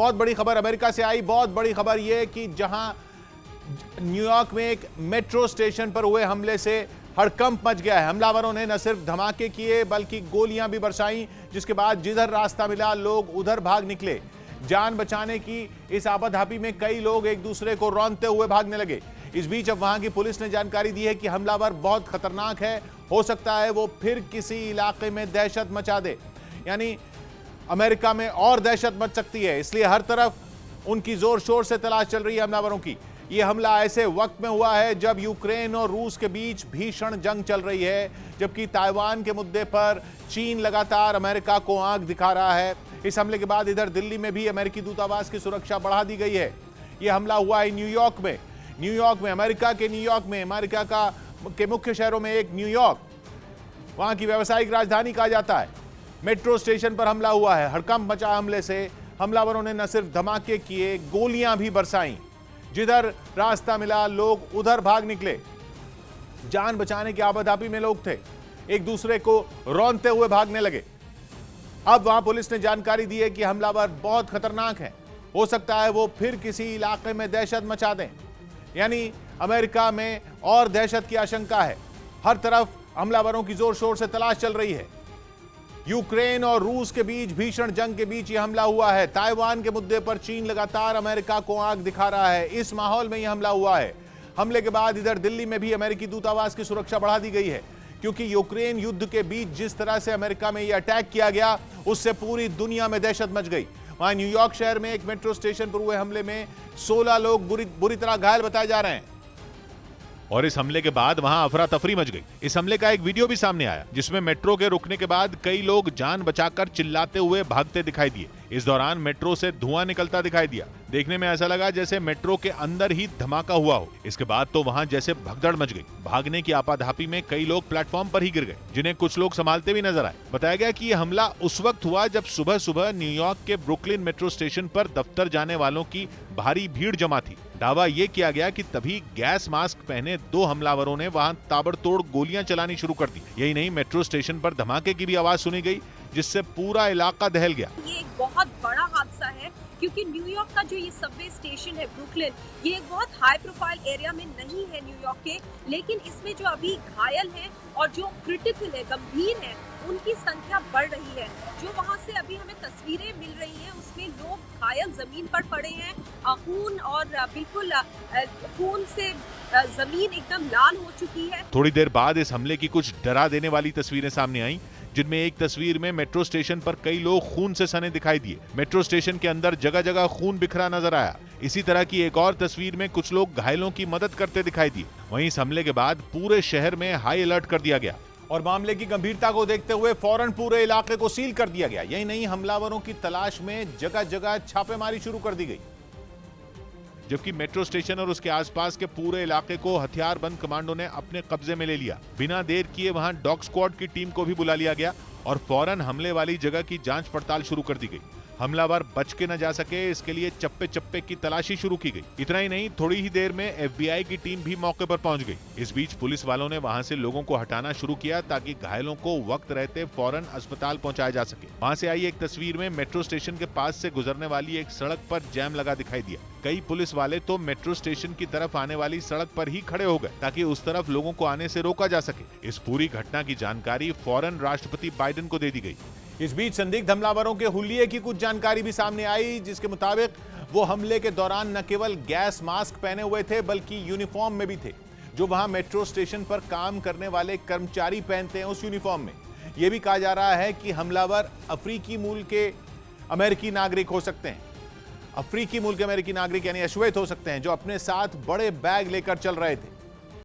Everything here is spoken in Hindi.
बहुत बड़ी खबर अमेरिका से आई। बहुत बड़ी खबर यह कि जहां न्यूयॉर्क में एक मेट्रो स्टेशन पर हुए हमले से हड़कंप मच गया है। हमलावरों ने न सिर्फ धमाके किए बल्कि गोलियां भी बरसाई, जिसके बाद जिधर रास्ता मिला लोग उधर भाग निकले। जान बचाने की इस आपाधापी में कई लोग एक दूसरे को रौंदते हुए भागने लगे। इस बीच अब वहां की पुलिस ने जानकारी दी है कि हमलावर बहुत खतरनाक है, हो सकता है वो फिर किसी इलाके में दहशत मचा दे, यानी अमेरिका में और दहशत मच सकती है। इसलिए हर तरफ उनकी जोर शोर से तलाश चल रही है हमलावरों की। यह हमला ऐसे वक्त में हुआ है जब यूक्रेन और रूस के बीच भीषण जंग चल रही है, जबकि ताइवान के मुद्दे पर चीन लगातार अमेरिका को आंख दिखा रहा है। इस हमले के बाद इधर दिल्ली में भी अमेरिकी दूतावास की सुरक्षा बढ़ा दी गई है। यह हमला हुआ है न्यूयॉर्क में, अमेरिका के न्यूयॉर्क में। अमेरिका के मुख्य शहरों में एक न्यूयॉर्क, वहां की व्यावसायिक राजधानी कहा जाता है। मेट्रो स्टेशन पर हमला हुआ है। हड़कंप मचा हमले से हमलावरों ने न सिर्फ धमाके किए, गोलियां भी बरसाई। जिधर रास्ता मिला लोग उधर भाग निकले। जान बचाने की आपाधापी में लोग थे, एक दूसरे को रौंदते हुए भागने लगे। अब वहां पुलिस ने जानकारी दी है कि हमलावर बहुत खतरनाक है, हो सकता है वो फिर किसी इलाके में दहशत मचा दें, यानी अमेरिका में और दहशत की आशंका है। हर तरफ हमलावरों की जोर शोर से तलाश चल रही है। यूक्रेन और रूस के बीच भीषण जंग के बीच यह हमला हुआ है। ताइवान के मुद्दे पर चीन लगातार अमेरिका को आंख दिखा रहा है। इस माहौल में यह हमला हुआ है। हमले के बाद इधर दिल्ली में भी अमेरिकी दूतावास की सुरक्षा बढ़ा दी गई है, क्योंकि यूक्रेन युद्ध के बीच जिस तरह से अमेरिका में यह अटैक किया गया, उससे पूरी दुनिया में दहशत मच गई। वहां न्यूयॉर्क शहर में एक मेट्रो स्टेशन पर हुए हमले में 16 लोग बुरी तरह घायल बताए जा रहे हैं। और इस हमले के बाद वहां अफरा तफरी मच गई। इस हमले का एक वीडियो भी सामने आया, जिसमें मेट्रो के रुकने के बाद कई लोग जान बचाकर चिल्लाते हुए भागते दिखाई दिए। इस दौरान मेट्रो से धुआं निकलता दिखाई दिया। देखने में ऐसा लगा जैसे मेट्रो के अंदर ही धमाका हुआ हो। इसके बाद तो वहां जैसे भगदड़ मच गई। भागने की आपाधापी में कई लोग प्लेटफॉर्म पर ही गिर गए, जिन्हें कुछ लोग संभालते भी नजर आए। बताया गया कि यह हमला उस वक्त हुआ जब सुबह सुबह न्यूयॉर्क के ब्रुकलिन मेट्रो स्टेशन पर दफ्तर जाने वालों की भारी भीड़ जमा थी। दावा यह किया गया कि तभी गैस मास्क पहने 2 हमलावरों ने वहां ताबड़तोड़ गोलियां चलानी शुरू कर दी। यही नहीं, मेट्रो स्टेशन पर धमाके की भी आवाज सुनी गई, जिससे पूरा इलाका दहल गया। ये एक बहुत बड़ा हादसा है, क्योंकि न्यूयॉर्क का जो ये सबवे स्टेशन है ब्रुकलिन, ये एक बहुत हाई प्रोफाइल एरिया में नहीं है न्यूयॉर्क के, लेकिन इसमें जो अभी घायल हैं और जो क्रिटिकल है, गंभीर है, उनकी संख्या बढ़ रही है। जो वहाँ से अभी हमें तस्वीरें मिल रही हैं, उसमें लोग घायल जमीन पर पड़े हैं, खून और बिल्कुल खून से जमीन एकदम लाल हो चुकी है। थोड़ी देर बाद इस हमले की कुछ डरा देने वाली तस्वीरें सामने आई, जिनमें एक तस्वीर में मेट्रो स्टेशन पर कई लोग खून से सने दिखाई दिए। मेट्रो स्टेशन के अंदर जगह जगह खून बिखरा नजर आया। इसी तरह की एक और तस्वीर में कुछ लोग घायलों की मदद करते दिखाई दिए। वहीं इस हमले के बाद पूरे शहर में हाई अलर्ट कर दिया गया और मामले की गंभीरता को देखते हुए फौरन पूरे इलाके को सील कर दिया गया। यही नहीं, हमलावरों की तलाश में जगह जगह छापेमारी शुरू कर दी गई। जबकि मेट्रो स्टेशन और उसके आसपास के पूरे इलाके को हथियारबंद कमांडो ने अपने कब्जे में ले लिया। बिना देर किए वहां डॉग स्क्वाड की टीम को भी बुला लिया गया और फौरन हमले वाली जगह की जांच पड़ताल शुरू कर दी गई। हमलावर बच के न जा सके, इसके लिए चप्पे चप्पे की तलाशी शुरू की गई। इतना ही नहीं, थोड़ी ही देर में FBI की टीम भी मौके पर पहुंच गई। इस बीच पुलिस वालों ने वहां से लोगों को हटाना शुरू किया, ताकि घायलों को वक्त रहते फौरन अस्पताल पहुंचाया जा सके। वहां से आई एक तस्वीर में मेट्रो स्टेशन के पास से गुजरने वाली एक सड़क पर जैम लगा दिखाई दिया। कई पुलिस वाले तो मेट्रो स्टेशन की तरफ आने वाली सड़क पर ही खड़े हो गए, ताकि उस तरफ लोगों को आने से रोका जा सके। इस पूरी घटना की जानकारी फौरन राष्ट्रपति बाइडेन को दे दी गई। इस बीच संदिग्ध हमलावरों के हुलिये की कुछ जानकारी भी सामने आई, जिसके मुताबिक वो हमले के दौरान न केवल गैस मास्क पहने हुए थे, बल्कि यूनिफॉर्म में भी थे, जो वहां मेट्रो स्टेशन पर काम करने वाले कर्मचारी पहनते हैं उस यूनिफॉर्म में। यह भी कहा जा रहा है कि हमलावर अफ्रीकी मूल के अमेरिकी नागरिक हो सकते हैं। अफ्रीकी मूल के अमेरिकी नागरिक यानी अश्वेत हो सकते हैं, जो अपने साथ बड़े बैग लेकर चल रहे थे।